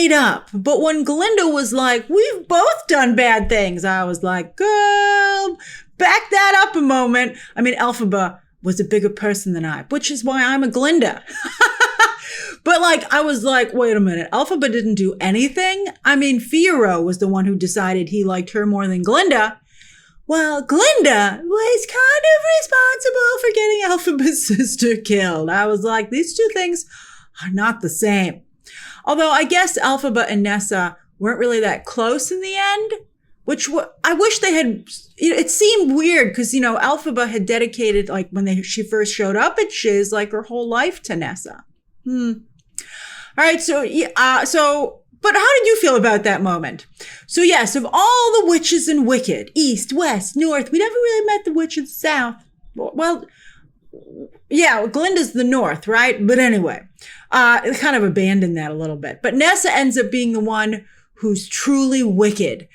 made up. But when Glinda was like, we've both done bad things, I was like, girl, back that up a moment. I mean, Elphaba was a bigger person than I, which is why I'm a Glinda. But like, I was like, wait a minute, Elphaba didn't do anything? I mean, Fiyero was the one who decided he liked her more than Glinda. Well, Glinda was kind of responsible for getting Elphaba's sister killed. I was like, these two things are not the same. Although I guess Elphaba and Nessa weren't really that close in the end, which I wish they had. It seemed weird because, you know, Elphaba had dedicated, like when she first showed up at Shiz, like her whole life to Nessa. All right, but how did you feel about that moment? So yes, of all the witches in Wicked, East, West, North, we never really met the witch of the South. Well, yeah, Glinda's the North, right? But anyway, it kind of abandoned that a little bit. But Nessa ends up being the one who's truly wicked,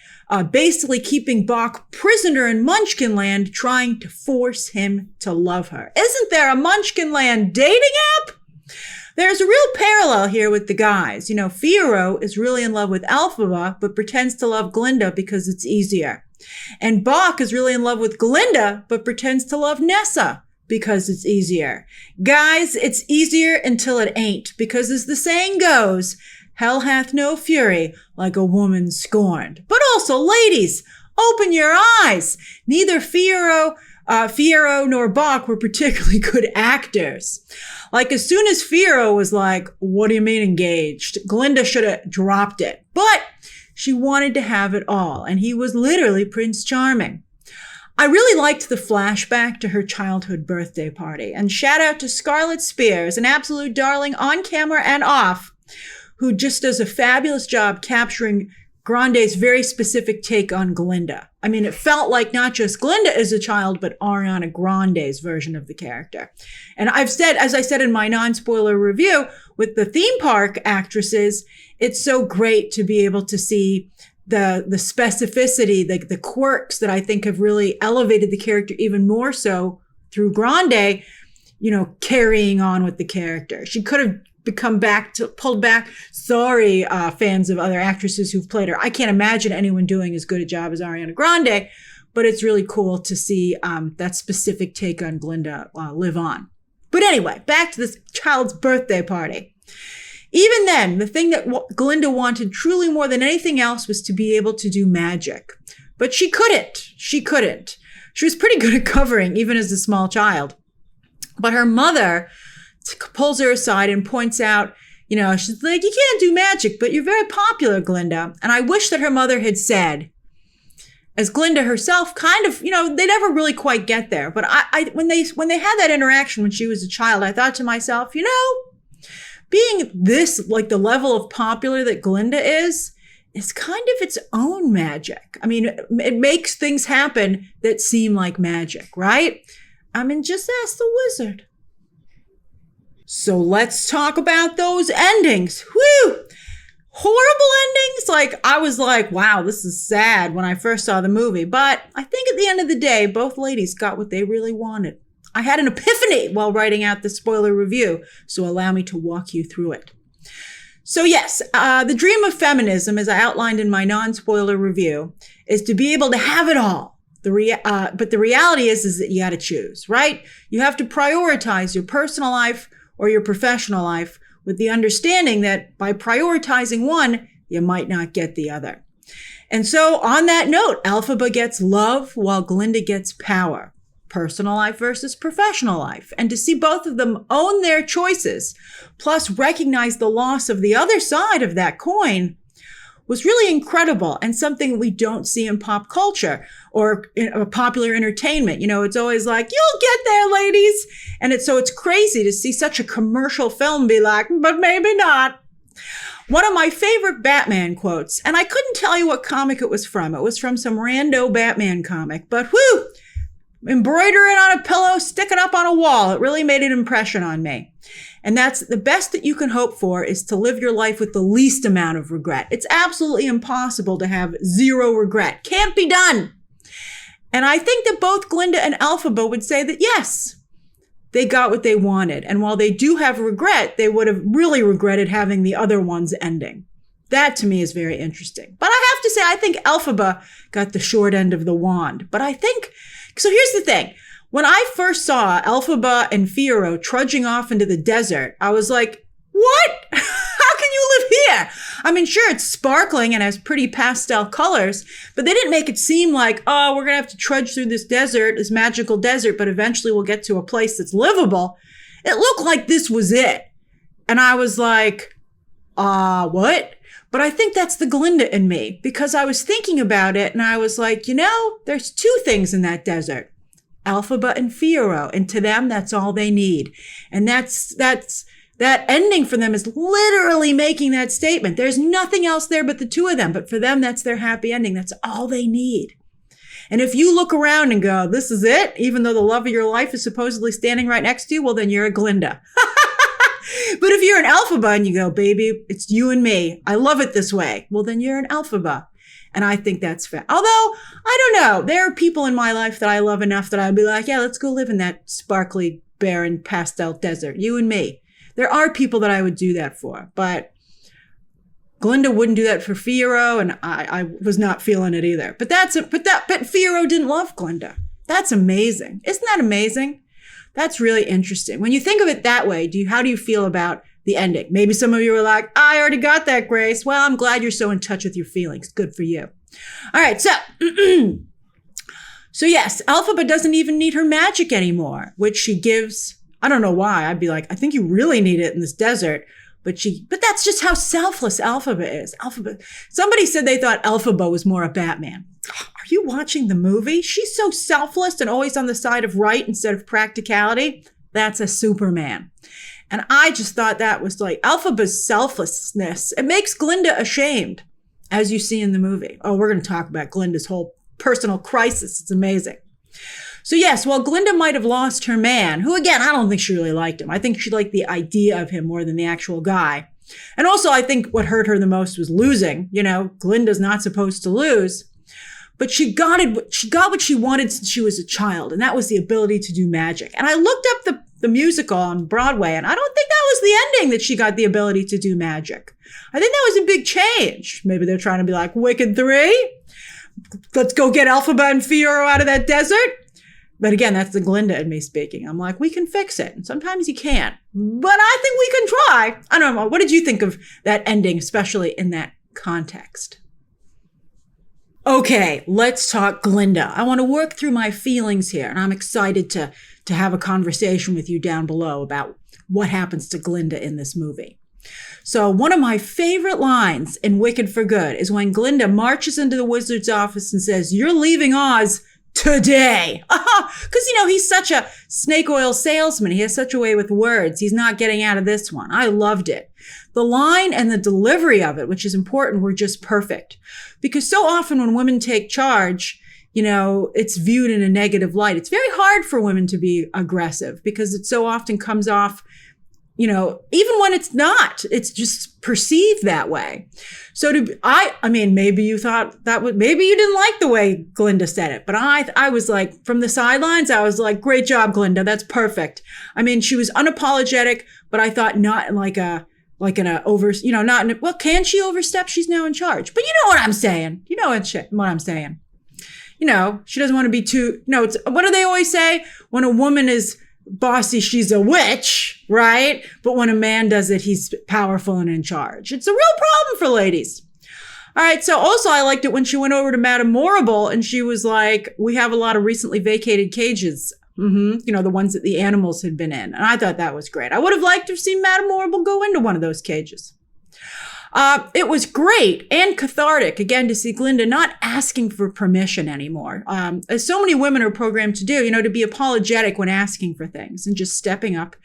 basically keeping Boq prisoner in Munchkinland, trying to force him to love her. Isn't there a Munchkinland dating app? There's a real parallel here with the guys. You know, Fiyero is really in love with Elphaba, but pretends to love Glinda because it's easier. And Boq is really in love with Glinda, but pretends to love Nessa because it's easier. Guys, it's easier until it ain't, because as the saying goes, hell hath no fury like a woman scorned. But also, ladies, open your eyes. Neither Fiyero nor Boq were particularly good actors. Like, as soon as Fiyero was like, what do you mean engaged? Glinda should have dropped it. But she wanted to have it all, and he was literally Prince Charming. I really liked the flashback to her childhood birthday party. And shout out to Scarlett Spears, an absolute darling on camera and off, who just does a fabulous job capturing Grande's very specific take on Glinda. I mean, it felt like not just Glinda as a child, but Ariana Grande's version of the character. And as I said in my non-spoiler review, with the theme park actresses, it's so great to be able to see the specificity, the quirks that I think have really elevated the character even more so through Grande, you know, carrying on with the character. She could have pulled back. Sorry, fans of other actresses who've played her. I can't imagine anyone doing as good a job as Ariana Grande, but it's really cool to see that specific take on Glinda live on. But anyway, back to this child's birthday party. Even then, the thing that Glinda wanted truly more than anything else was to be able to do magic. But she couldn't. She was pretty good at covering, even as a small child. But her mother pulls her aside and points out, you know, she's like, you can't do magic, but you're very popular, Glinda. And I wish that her mother had said, as Glinda herself kind of, you know, they never really quite get there. But when they had that interaction when she was a child, I thought to myself, you know, being this, like the level of popular that Glinda is kind of its own magic. I mean, it makes things happen that seem like magic, right? I mean, just ask the wizard. So let's talk about those endings. Whew! Horrible endings. Like, I was like, wow, this is sad when I first saw the movie. But I think at the end of the day, both ladies got what they really wanted. I had an epiphany while writing out the spoiler review, so allow me to walk you through it. So yes, the dream of feminism, as I outlined in my non-spoiler review, is to be able to have it all. But the reality is that you got to choose, right? You have to prioritize your personal life or your professional life, with the understanding that by prioritizing one, you might not get the other. And so on that note, Elphaba gets love while Glinda gets power. Personal life versus professional life. And to see both of them own their choices, plus recognize the loss of the other side of that coin, was really incredible and something we don't see in pop culture or in popular entertainment. You know, it's always like, you'll get there, ladies. And it's crazy to see such a commercial film be like, but maybe not. One of my favorite Batman quotes, and I couldn't tell you what comic it was from. It was from some rando Batman comic, but whoo, embroider it on a pillow, stick it up on a wall. It really made an impression on me. And that's the best that you can hope for, is to live your life with the least amount of regret. It's absolutely impossible to have zero regret. Can't be done. And I think that both Glinda and Elphaba would say that yes, they got what they wanted. And while they do have regret, they would have really regretted having the other one's ending. That to me is very interesting. But I have to say, I think Elphaba got the short end of the wand. But I think, so here's the thing. When I first saw Elphaba and Fiyero trudging off into the desert, I was like, what? How can you live here? I mean, sure, it's sparkling and has pretty pastel colors, but they didn't make it seem like, oh, we're going to have to trudge through this desert, this magical desert, but eventually we'll get to a place that's livable. It looked like this was it. And I was like, what? But I think that's the Glinda in me, because I was thinking about it and I was like, there's two things in that desert, Elphaba and Fiyero, and to them, that's all they need. And that ending for them is literally making that statement. There's nothing else there but the two of them. But for them, that's their happy ending. That's all they need. And if you look around and go, this is it, even though the love of your life is supposedly standing right next to you, well, then you're a Glinda. But if you're an Elphaba and you go, baby, it's you and me, I love it this way, well, then you're an Elphaba. And I think that's fair. Although, I don't know, there are people in my life that I love enough that I'd be like, yeah, let's go live in that sparkly, barren, pastel desert, you and me. There are people that I would do that for, but Glinda wouldn't do that for Fiyero, and I was not feeling it either. But Fiyero didn't love Glinda. That's amazing. Isn't that amazing? That's really interesting. When you think of it that way, how do you feel about the ending? Maybe some of you are like, I already got that, Grace. Well, I'm glad you're so in touch with your feelings. Good for you. All right, so so yes, Elphaba doesn't even need her magic anymore, which she gives. I don't know why. I'd be like, I think you really need it in this desert. But that's just how selfless Elphaba is. Somebody said they thought Elphaba was more a Batman. Are you watching the movie? She's so selfless and always on the side of right instead of practicality. That's a Superman. And I just thought that was like Elphaba's selflessness. It makes Glinda ashamed, as you see in the movie. Oh, we're going to talk about Glinda's whole personal crisis. It's amazing. So yes, while Glinda might have lost her man, who again, I don't think she really liked him. I think she liked the idea of him more than the actual guy. And also I think what hurt her the most was losing. Glinda's not supposed to lose. But she got what she wanted since she was a child, and that was the ability to do magic. And I looked up the musical on Broadway, and I don't think that was the ending, that she got the ability to do magic. I think that was a big change. Maybe they're trying to be like, Wicked 3? Let's go get Elphaba and Fiyero out of that desert? But again, that's the Glinda in me speaking. I'm like, we can fix it. And sometimes you can't. But I think we can try. I don't know. What did you think of that ending, especially in that context? Okay, let's talk Glinda. I want to work through my feelings here, and I'm excited to have a conversation with you down below about what happens to Glinda in this movie. So one of my favorite lines in Wicked for Good is when Glinda marches into the wizard's office and says, "You're leaving Oz today." Because, he's such a snake oil salesman. He has such a way with words. He's not getting out of this one. I loved it. The line and the delivery of it, which is important, were just perfect. Because so often when women take charge, it's viewed in a negative light. It's very hard for women to be aggressive because it so often comes off, even when it's not, it's just perceived that way. So maybe you thought maybe you didn't like the way Glinda said it, but I was like, from the sidelines, I was like, great job, Glinda. That's perfect. I mean, she was unapologetic, but I thought not in can she overstep? She's now in charge. But you know what I'm saying. You know what I'm saying. She doesn't want to be too, what do they always say? When a woman is bossy, she's a witch, right? But when a man does it, he's powerful and in charge. It's a real problem for ladies. All right. So also I liked it when she went over to Madame Morrible and she was like, we have a lot of recently vacated cages. The ones that the animals had been in. And I thought that was great. I would have liked to have seen Madame Morrible go into one of those cages. It was great and cathartic, again, to see Glinda not asking for permission anymore. As so many women are programmed to do, to be apologetic when asking for things and just stepping up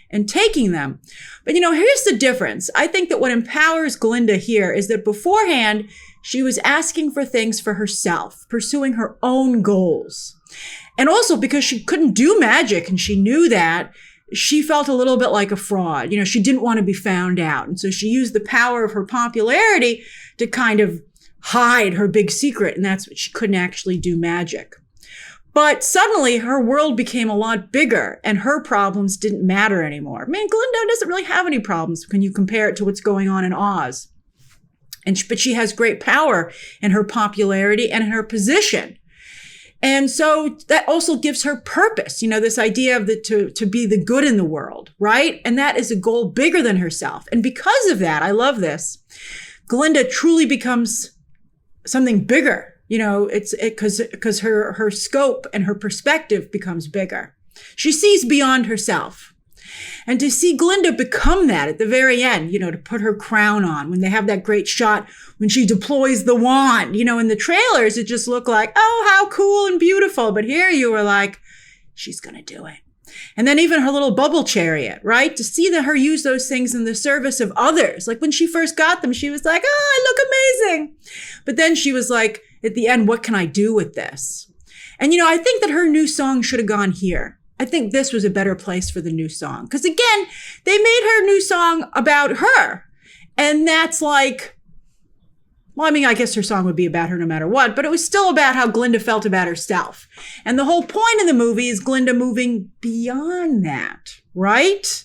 and taking them. But, here's the difference. I think that what empowers Glinda here is that beforehand, she was asking for things for herself, pursuing her own goals. And also because she couldn't do magic and she knew that, she felt a little bit like a fraud. She didn't want to be found out. And so she used the power of her popularity to kind of hide her big secret. And that's what she couldn't actually do magic. But suddenly her world became a lot bigger and her problems didn't matter anymore. Glinda doesn't really have any problems when you compare it to what's going on in Oz. But she has great power in her popularity and in her position. And so that also gives her purpose, this idea of to be the good in the world, right? And that is a goal bigger than herself. And because of that, I love this, Glinda truly becomes something bigger. It's because her scope and her perspective becomes bigger. She sees beyond herself. And to see Glinda become that at the very end, to put her crown on, when they have that great shot when she deploys the wand, in the trailers, it just looked like, oh, how cool and beautiful. But here you were like, she's going to do it. And then even her little bubble chariot, right? To see her use those things in the service of others. Like when she first got them, she was like, oh, I look amazing. But then she was like, at the end, what can I do with this? And, I think that her new song should have gone here. I think this was a better place for the new song. Because again, they made her new song about her. And that's like, well, I mean, I guess her song would be about her no matter what, but it was still about how Glinda felt about herself. And the whole point of the movie is Glinda moving beyond that, right?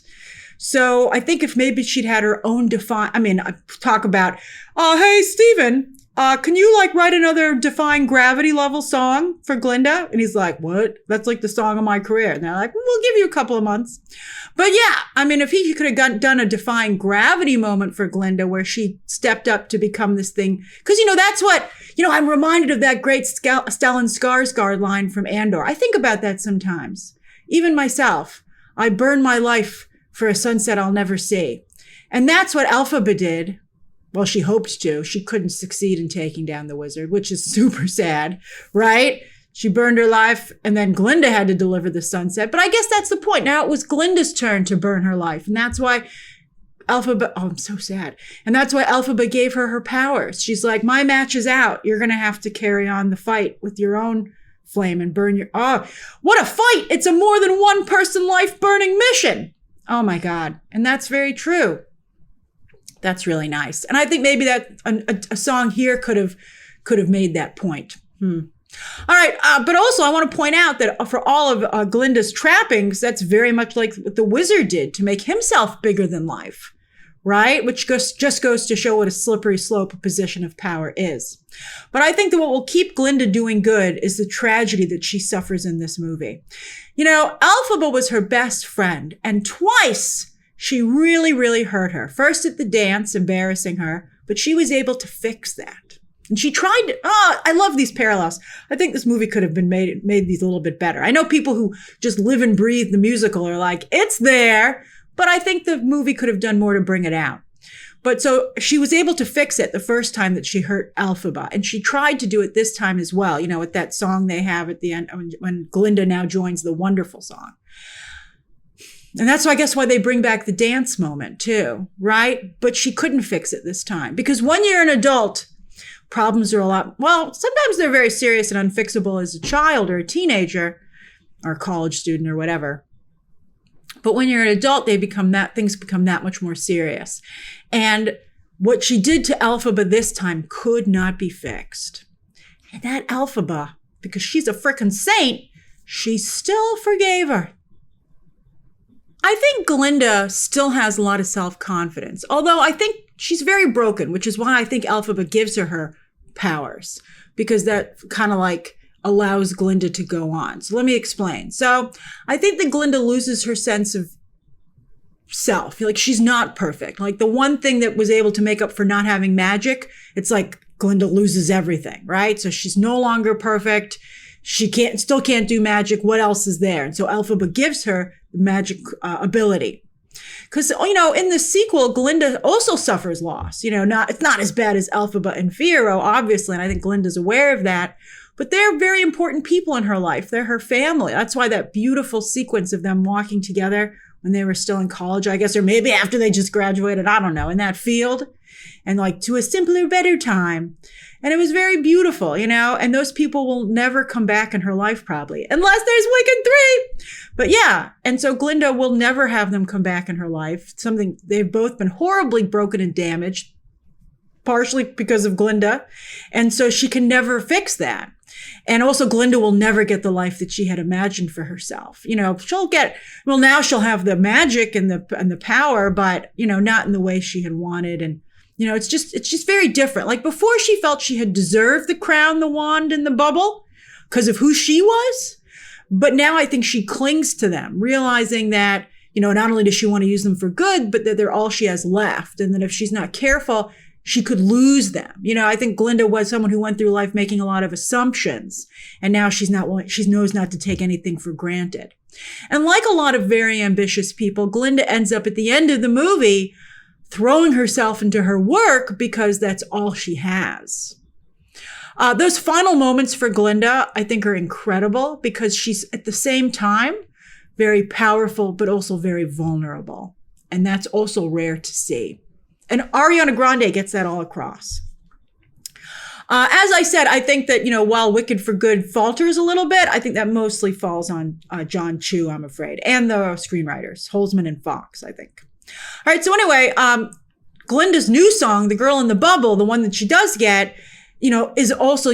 So I think if maybe she'd had her own talk about, hey, Steven, can you write another Defying Gravity level song for Glinda? And he's like, what? That's like the song of my career. And they're like, we'll give you a couple of months. But yeah, I mean, if he could have done a Defying Gravity moment for Glinda where she stepped up to become this thing. Because, that's what, I'm reminded of that great Stellan Skarsgård line from Andor. I think about that sometimes. Even myself, I burn my life for a sunset I'll never see. And that's what Elphaba did. Well, she hoped to. She couldn't succeed in taking down the wizard, which is super sad, right? She burned her life, and then Glinda had to deliver the sunset. But I guess that's the point. Now it was Glinda's turn to burn her life. And that's why Elphaba, I'm so sad. And that's why Elphaba gave her powers. She's like, my match is out. You're going to have to carry on the fight with your own flame and burn your, what a fight. It's a more than one person life burning mission. Oh my God. And that's very true. That's really nice. And I think maybe that a song here could have made that point. All right. But also I want to point out that for all of Glinda's trappings, that's very much like what the wizard did to make himself bigger than life, right? Which just goes to show what a slippery slope a position of power is. But I think that what will keep Glinda doing good is the tragedy that she suffers in this movie. Elphaba was her best friend, and twice she really, really hurt her. First at the dance, embarrassing her, but she was able to fix that. And she tried to, I love these parallels. I think this movie could have been made these a little bit better. I know people who just live and breathe the musical are like, it's there, but I think the movie could have done more to bring it out. But so she was able to fix it the first time that she hurt Elphaba. And she tried to do it this time as well, with that song they have at the end when Glinda now joins the Wonderful song. And that's, I guess, why they bring back the dance moment too, right? But she couldn't fix it this time because when you're an adult, problems are sometimes they're very serious and unfixable as a child or a teenager or a college student or whatever. But when you're an adult, things become that much more serious. And what she did to Elphaba this time could not be fixed. And that Elphaba, because she's a frickin' saint, she still forgave her. I think Glinda still has a lot of self-confidence, although I think she's very broken, which is why I think Elphaba gives her powers, because that kind of allows Glinda to go on. So let me explain. So I think that Glinda loses her sense of self. She's not perfect. The one thing that was able to make up for not having magic, it's like Glinda loses everything, right? So she's no longer perfect. She still can't do magic. What else is there? And so Elphaba gives her magic ability. Because, in the sequel, Glinda also suffers loss. It's not as bad as Elphaba and Fiyero, obviously, and I think Glinda's aware of that. But they're very important people in her life. They're her family. That's why that beautiful sequence of them walking together when they were still in college, I guess, or maybe after they just graduated, I don't know, in that field, and to a simpler, better time. And it was very beautiful, and those people will never come back in her life probably, unless there's Wicked 3. But yeah, and so Glinda will never have them come back in her life. They've both been horribly broken and damaged, partially because of Glinda. And so she can never fix that. And also Glinda will never get the life that she had imagined for herself. Now she'll have the magic and the power, but, not in the way she had wanted. And, it's just very different. Like before she felt she had deserved the crown, the wand, and the bubble because of who she was. But now I think she clings to them, realizing that, not only does she want to use them for good, but that they're all she has left. And that if she's not careful, she could lose them. I think Glinda was someone who went through life making a lot of assumptions. And now she knows not to take anything for granted. And like a lot of very ambitious people, Glinda ends up at the end of the movie throwing herself into her work because that's all she has. Those final moments for Glinda, I think, are incredible because she's at the same time very powerful, but also very vulnerable. And that's also rare to see. And Ariana Grande gets that all across. As I said, I think that, while Wicked for Good falters a little bit, I think that mostly falls on Jon Chu, I'm afraid, and the screenwriters, Holzman and Fox, I think. All right. So anyway, Glinda's new song, The Girl in the Bubble, the one that she does get, is also,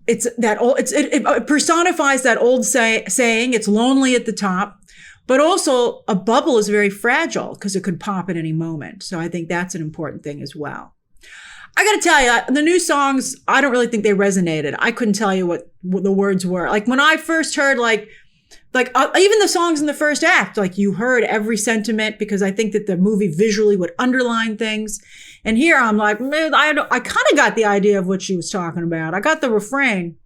it personifies that old saying, it's lonely at the top, but also a bubble is very fragile because it could pop at any moment. So I think that's an important thing as well. I got to tell you, the new songs, I don't really think they resonated. I couldn't tell you what the words were. Like when I first heard even the songs in the first act, like you heard every sentiment because I think that the movie visually would underline things. And here I'm like, I kind of got the idea of what she was talking about. I got the refrain.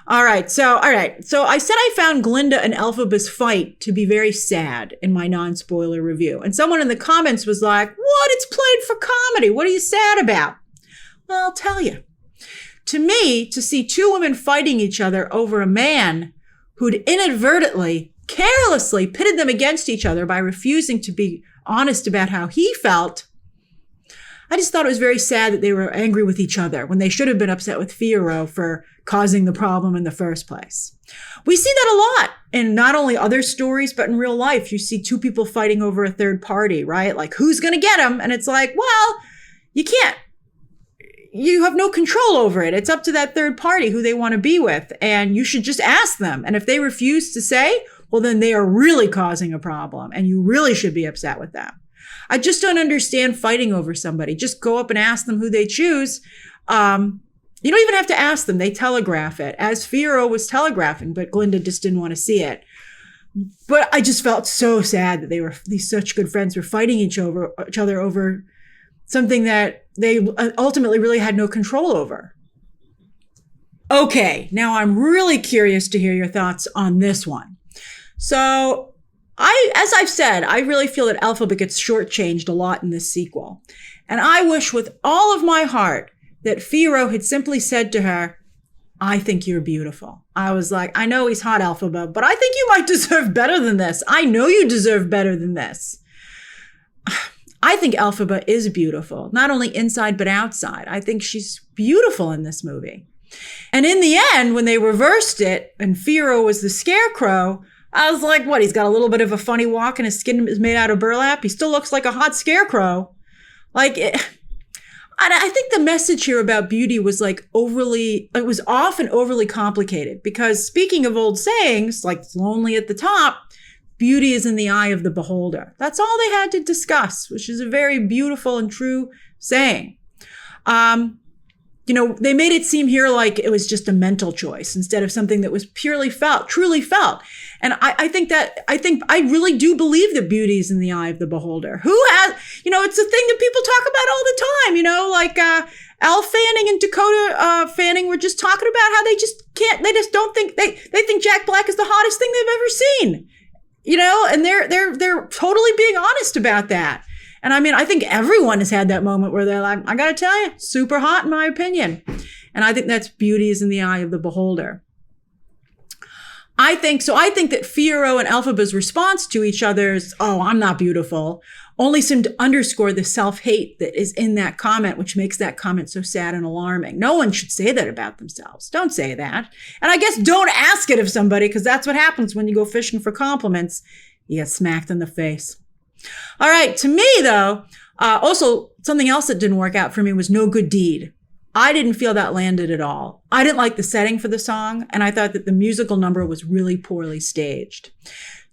All right. So I said I found Glinda and Elphaba's fight to be very sad in my non-spoiler review. And someone in the comments was like, what? It's played for comedy. What are you sad about? Well, I'll tell you. To me, to see two women fighting each other over a man who'd inadvertently, carelessly pitted them against each other by refusing to be honest about how he felt, I just thought it was very sad that they were angry with each other when they should have been upset with Fiyero for causing the problem in the first place. We see that a lot in not only other stories, but in real life. You see two people fighting over a third party, right? Like, who's going to get him? And it's like, well, you can't. You have no control over it. It's up to that third party who they want to be with. And you should just ask them. And if they refuse to say, well, then they are really causing a problem. And you really should be upset with them. I just don't understand fighting over somebody. Just go up and ask them who they choose. You don't even have to ask them. They telegraph it, as Fiyero was telegraphing, but Glinda just didn't want to see it. But I just felt so sad that these such good friends were fighting each other over something that they ultimately really had no control over. Okay, now I'm really curious to hear your thoughts on this one. So as I've said, I really feel that Elphaba gets shortchanged a lot in this sequel. And I wish with all of my heart that Fiyero had simply said to her, I think you're beautiful. I was like, I know he's hot, Elphaba, but I think you might deserve better than this. I know you deserve better than this. I think Elphaba is beautiful, not only inside, but outside. I think she's beautiful in this movie. And in the end, when they reversed it and Fiyero was the Scarecrow, I was like, what? He's got a little bit of a funny walk and his skin is made out of burlap. He still looks like a hot Scarecrow. I think the message here about beauty was it was often overly complicated because speaking of old sayings, like it's lonely at the top, beauty is in the eye of the beholder. That's all they had to discuss, which is a very beautiful and true saying. They made it seem here like it was just a mental choice instead of something that was truly felt. And I really do believe that beauty is in the eye of the beholder. It's a thing that people talk about all the time, Elle Fanning and Dakota Fanning were just talking about how they just don't think, they think Jack Black is the hottest thing they've ever seen, and they're totally being honest about that. And I mean, I think everyone has had that moment where they're like, I got to tell you, super hot in my opinion. And I think that's beauty is in the eye of the beholder. I think that Fiyero and Elphaba's response to each other's, oh, I'm not beautiful, only seemed to underscore the self-hate that is in that comment, which makes that comment so sad and alarming. No one should say that about themselves. Don't say that. And I guess don't ask it of somebody, because that's what happens when you go fishing for compliments. You get smacked in the face. All right. To me, though, also something else that didn't work out for me was No Good Deed. I didn't feel that landed at all. I didn't like the setting for the song, and I thought that the musical number was really poorly staged.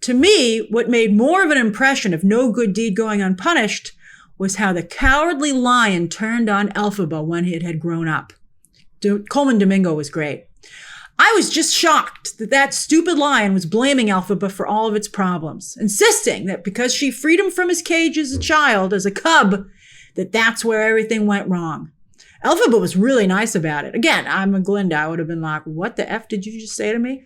To me, what made more of an impression of No Good Deed going unpunished was how the cowardly lion turned on Elphaba when it had grown up. Coleman Domingo was great. I was just shocked that that stupid lion was blaming Elphaba for all of its problems, insisting that because she freed him from his cage as a child, as a cub, that that's where everything went wrong. Elphaba was really nice about it. Again, I'm a Glinda. I would have been like, what the F did you just say to me?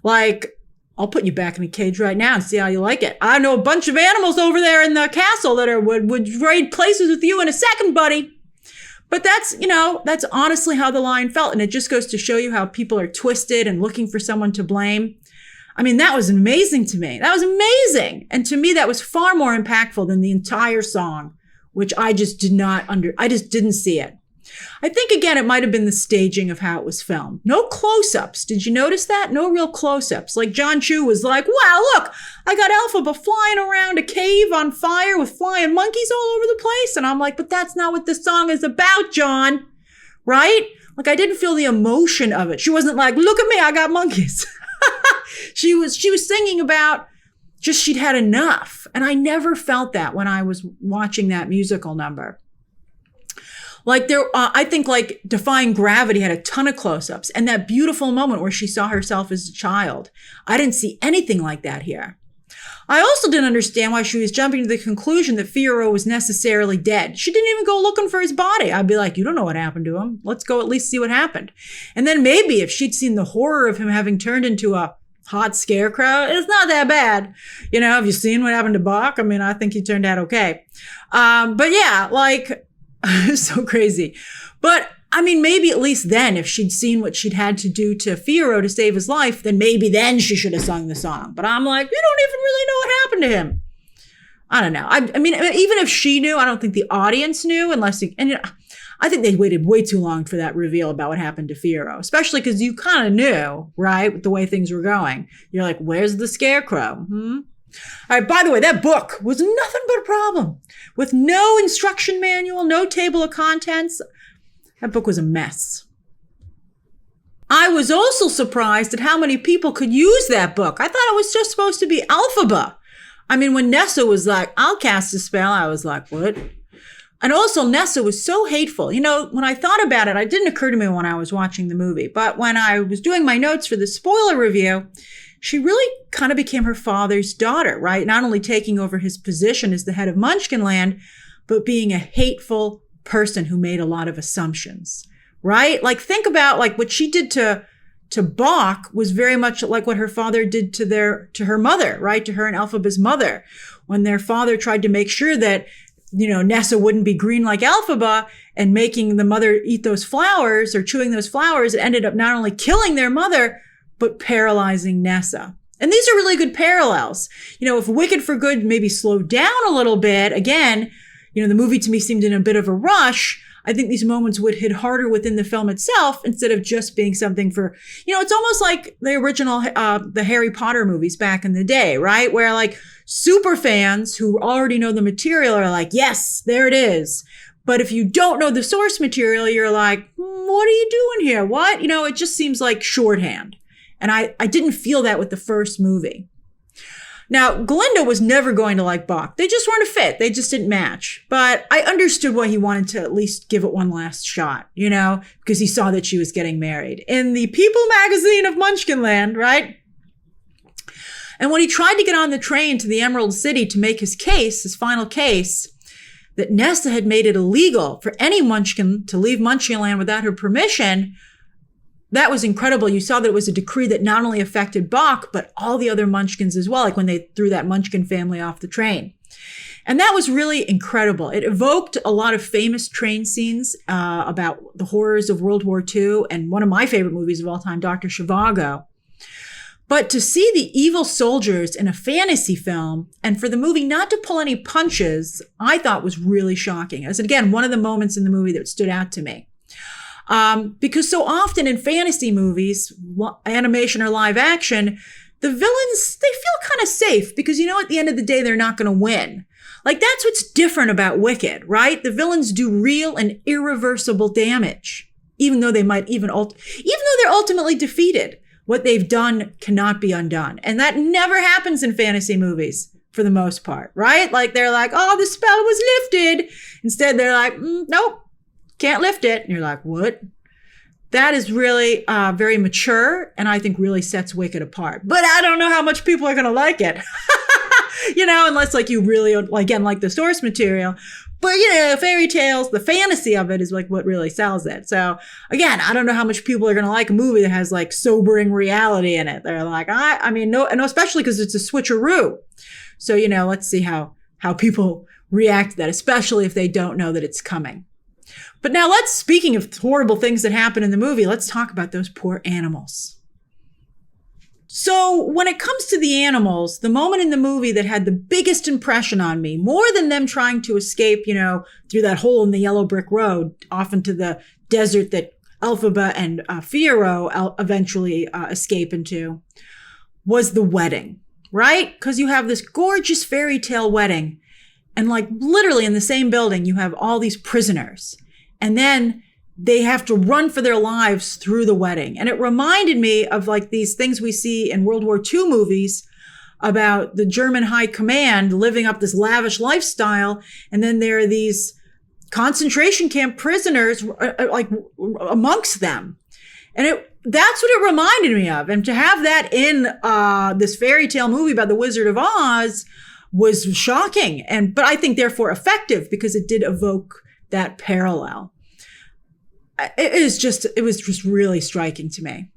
Like, I'll put you back in the cage right now and see how you like it. I know a bunch of animals over there in the castle that would trade places with you in a second, buddy. But that's honestly how the lion felt. And it just goes to show you how people are twisted and looking for someone to blame. I mean, that was amazing to me. That was amazing. And to me, that was far more impactful than the entire song, which I just didn't see it. I think, again, it might have been the staging of how it was filmed. No close-ups. Did you notice that? No real close-ups. Like Jon Chu was like, wow, look, I got Elphaba flying around a cave on fire with flying monkeys all over the place. And I'm like, but that's not what this song is about, Jon. Right? Like, I didn't feel the emotion of it. She wasn't like, look at me, I got monkeys. She was singing about just she'd had enough. And I never felt that when I was watching that musical number. Like I think like Defying Gravity had a ton of close-ups, and that beautiful moment where she saw herself as a child. I didn't see anything like that here. I also didn't understand why she was jumping to the conclusion that Fiyero was necessarily dead. She didn't even go looking for his body. I'd be like, you don't know what happened to him. Let's go at least see what happened. And then maybe if she'd seen the horror of him having turned into a hot Scarecrow, it's not that bad. You know, have you seen what happened to Boq? I mean, I think he turned out okay. But yeah, like, so crazy. But I mean, maybe at least then, if she'd seen what she'd had to do to Fiyero to save his life, then maybe then she should have sung the song. But I'm like, you don't even really know what happened to him. I don't know. I mean, even if she knew, I don't think the audience knew I think they waited way too long for that reveal about what happened to Fiyero, especially because you kind of knew, right, with the way things were going. You're like, where's the Scarecrow? All right, by the way, that book was nothing but a problem. With no instruction manual, no table of contents. That book was a mess. I was also surprised at how many people could use that book. I thought it was just supposed to be Elphaba. I mean, when Nessa was like, I'll cast a spell, I was like, what? And also, Nessa was so hateful. You know, when I thought about it, it didn't occur to me when I was watching the movie. But when I was doing my notes for the spoiler review, she really kind of became her father's daughter, right? Not only taking over his position as the head of Munchkinland, but being a hateful person who made a lot of assumptions, right? Like, think about like what she did to Boq was very much like what her father did to her mother, right? To her and Elphaba's mother, when their father tried to make sure that, you know, Nessa wouldn't be green like Elphaba, and making the mother eat those flowers or chewing those flowers. It ended up not only killing their mother, but paralyzing Nessa. And these are really good parallels. You know, if Wicked for Good maybe slowed down a little bit, again, you know, the movie to me seemed in a bit of a rush. I think these moments would hit harder within the film itself instead of just being something for, you know, it's almost like the original, the Harry Potter movies back in the day, right? Where like super fans who already know the material are like, yes, there it is. But if you don't know the source material, you're like, what are you doing here? What? You know, it just seems like shorthand. And I didn't feel that with the first movie. Now, Glinda was never going to like Boq. They just weren't a fit. They just didn't match. But I understood why he wanted to at least give it one last shot, you know, because he saw that she was getting married in the People magazine of Munchkinland, right? And when he tried to get on the train to the Emerald City to make his case, his final case, that Nessa had made it illegal for any Munchkin to leave Munchkinland without her permission, that was incredible. You saw that it was a decree that not only affected Boq, but all the other Munchkins as well, like when they threw that Munchkin family off the train. And that was really incredible. It evoked a lot of famous train scenes about the horrors of World War II, and one of my favorite movies of all time, Dr. Zhivago. But to see the evil soldiers in a fantasy film, and for the movie not to pull any punches, I thought was really shocking. As again, one of the moments in the movie that stood out to me. Because so often in fantasy movies, animation or live action, the villains, they feel kind of safe because, you know, at the end of the day, they're not going to win. Like, that's what's different about Wicked, right? The villains do real and irreversible damage, even though they might even though they're ultimately defeated. What they've done cannot be undone. And that never happens in fantasy movies. for the most part, right? Like they're like, oh, the spell was lifted. Instead, they're like, nope, can't lift it. And you're like, what? That is really very mature, and I think really sets Wicked apart. But I don't know how much people are going to like it, unless like you really, again, like the source material. But, fairy tales, the fantasy of it is like what really sells it. So again, I don't know how much people are going to like a movie that has like sobering reality in it. They're like, no, and especially because it's a switcheroo. So, let's see how people react to that, especially if they don't know that it's coming. But now speaking of horrible things that happen in the movie, let's talk about those poor animals. So when it comes to the animals, the moment in the movie that had the biggest impression on me, more than them trying to escape, through that hole in the yellow brick road, off into the desert that Elphaba and Fiyero eventually escape into, was the wedding, right? Because you have this gorgeous fairy tale wedding, and like literally in the same building, you have all these prisoners. And then they have to run for their lives through the wedding. And it reminded me of like these things we see in World War II movies about the German high command living up this lavish lifestyle. And then there are these concentration camp prisoners like amongst them. And that's what it reminded me of. And to have that in this fairy tale movie about the Wizard of Oz was shocking. But I think therefore effective because it did evoke that parallel. It was just really striking to me.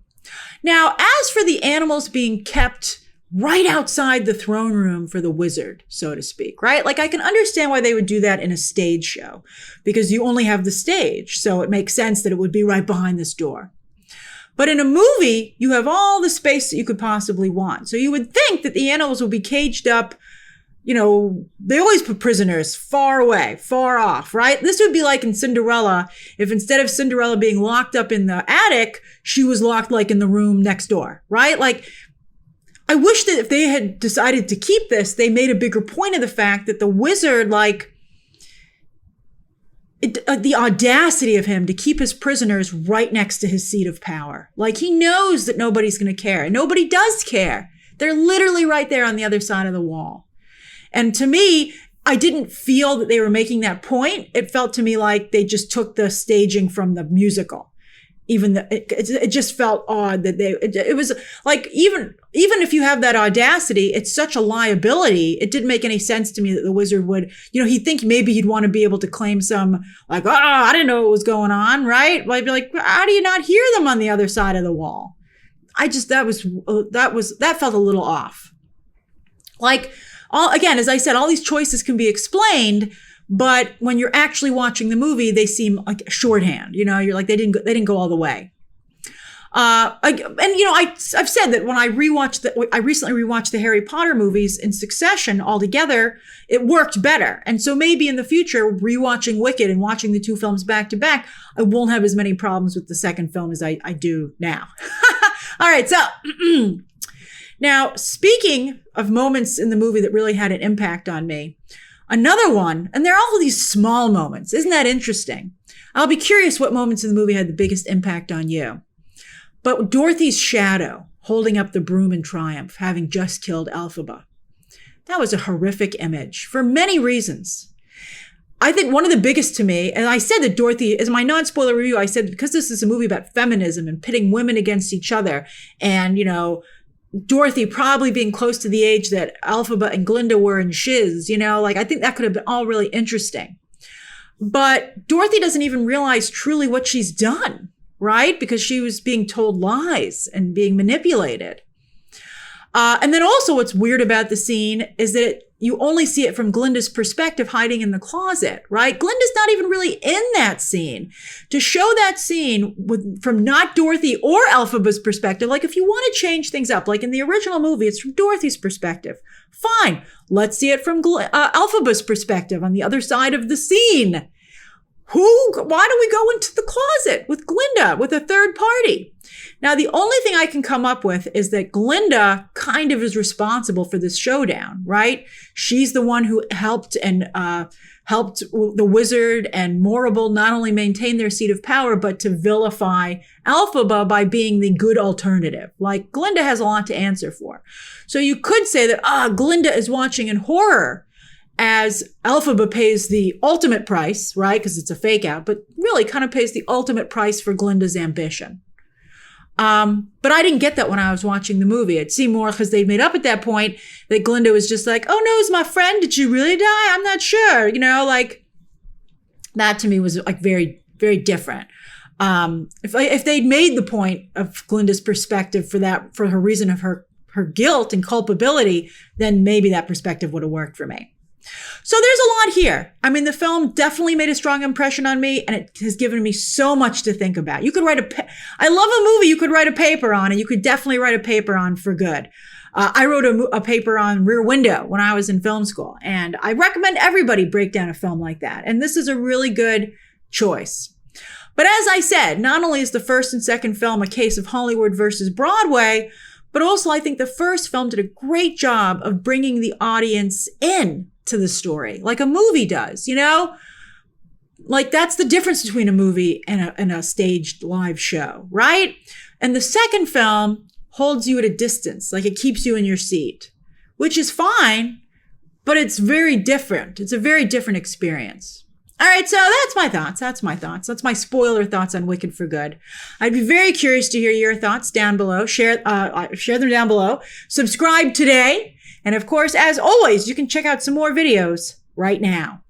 Now, as for the animals being kept right outside the throne room for the wizard, so to speak, right? Like I can understand why they would do that in a stage show because you only have the stage. So it makes sense that it would be right behind this door. But in a movie, you have all the space that you could possibly want. So you would think that the animals would be caged up. They always put prisoners far away, far off, right? This would be like in Cinderella, if instead of Cinderella being locked up in the attic, she was locked like in the room next door, right? Like, I wish that if they had decided to keep this, they made a bigger point of the fact that the wizard, the audacity of him to keep his prisoners right next to his seat of power. Like, he knows that nobody's going to care, and nobody does care. They're literally right there on the other side of the wall. And to me, I didn't feel that they were making that point. It felt to me like they just took the staging from the musical. It just felt odd that it was like, even if you have that audacity, it's such a liability. It didn't make any sense to me that the wizard would, he'd think maybe he'd want to be able to claim some like, I didn't know what was going on, right? I'd be like, how do you not hear them on the other side of the wall? That felt a little off. Like, again, as I said, all these choices can be explained, but when you're actually watching the movie, they seem like shorthand. You're like, they didn't go all the way. I've said that when I recently rewatched the Harry Potter movies in succession all together, it worked better. And so maybe in the future, rewatching Wicked and watching the two films back to back, I won't have as many problems with the second film as I do now. All right, so now, speaking of moments in the movie that really had an impact on me, another one, and there are all these small moments. Isn't that interesting? I'll be curious what moments in the movie had the biggest impact on you. But Dorothy's shadow holding up the broom in triumph, having just killed Elphaba. That was a horrific image for many reasons. I think one of the biggest to me, and I said that Dorothy, as my non-spoiler review, I said because this is a movie about feminism and pitting women against each other, and, Dorothy probably being close to the age that Elphaba and Glinda were in Shiz, I think that could have been all really interesting. But Dorothy doesn't even realize truly what she's done, right? Because she was being told lies and being manipulated. And then also what's weird about the scene is that you only see it from Glinda's perspective hiding in the closet, right? Glinda's not even really in that scene. To show that scene from not Dorothy or Elphaba's perspective, like if you want to change things up, like in the original movie, it's from Dorothy's perspective. Fine. Let's see it from Elphaba's perspective on the other side of the scene. Why do we go into the closet with Glinda, with a third party? Now, the only thing I can come up with is that Glinda kind of is responsible for this showdown, right? She's the one who helped helped the Wizard and Morrible not only maintain their seat of power, but to vilify Elphaba by being the good alternative. Like, Glinda has a lot to answer for. So you could say that, Glinda is watching in horror as Elphaba pays the ultimate price, right? Because it's a fake out, but really kind of pays the ultimate price for Glinda's ambition. But I didn't get that when I was watching the movie. It seemed more because they'd made up at that point that Glinda was just like, oh no, it's my friend. Did you really die? I'm not sure. Like, that to me was like very, very different. If they'd made the point of Glinda's perspective for her reason of her guilt and culpability, then maybe that perspective would have worked for me. So there's a lot here. I mean, the film definitely made a strong impression on me, and it has given me so much to think about. You could write I love a movie you could write a paper on, and you could definitely write a paper on for good. I wrote a paper on Rear Window when I was in film school, and I recommend everybody break down a film like that. And this is a really good choice. But as I said, not only is the first and second film a case of Hollywood versus Broadway, but also I think the first film did a great job of bringing the audience in to the story, like a movie does, Like, that's the difference between a movie and a staged live show, right? And the second film holds you at a distance, like it keeps you in your seat, which is fine, but it's very different. It's a very different experience. All right, so that's my thoughts. That's my spoiler thoughts on Wicked for Good. I'd be very curious to hear your thoughts down below. Share them down below. Subscribe today. And of course, as always, you can check out some more videos right now.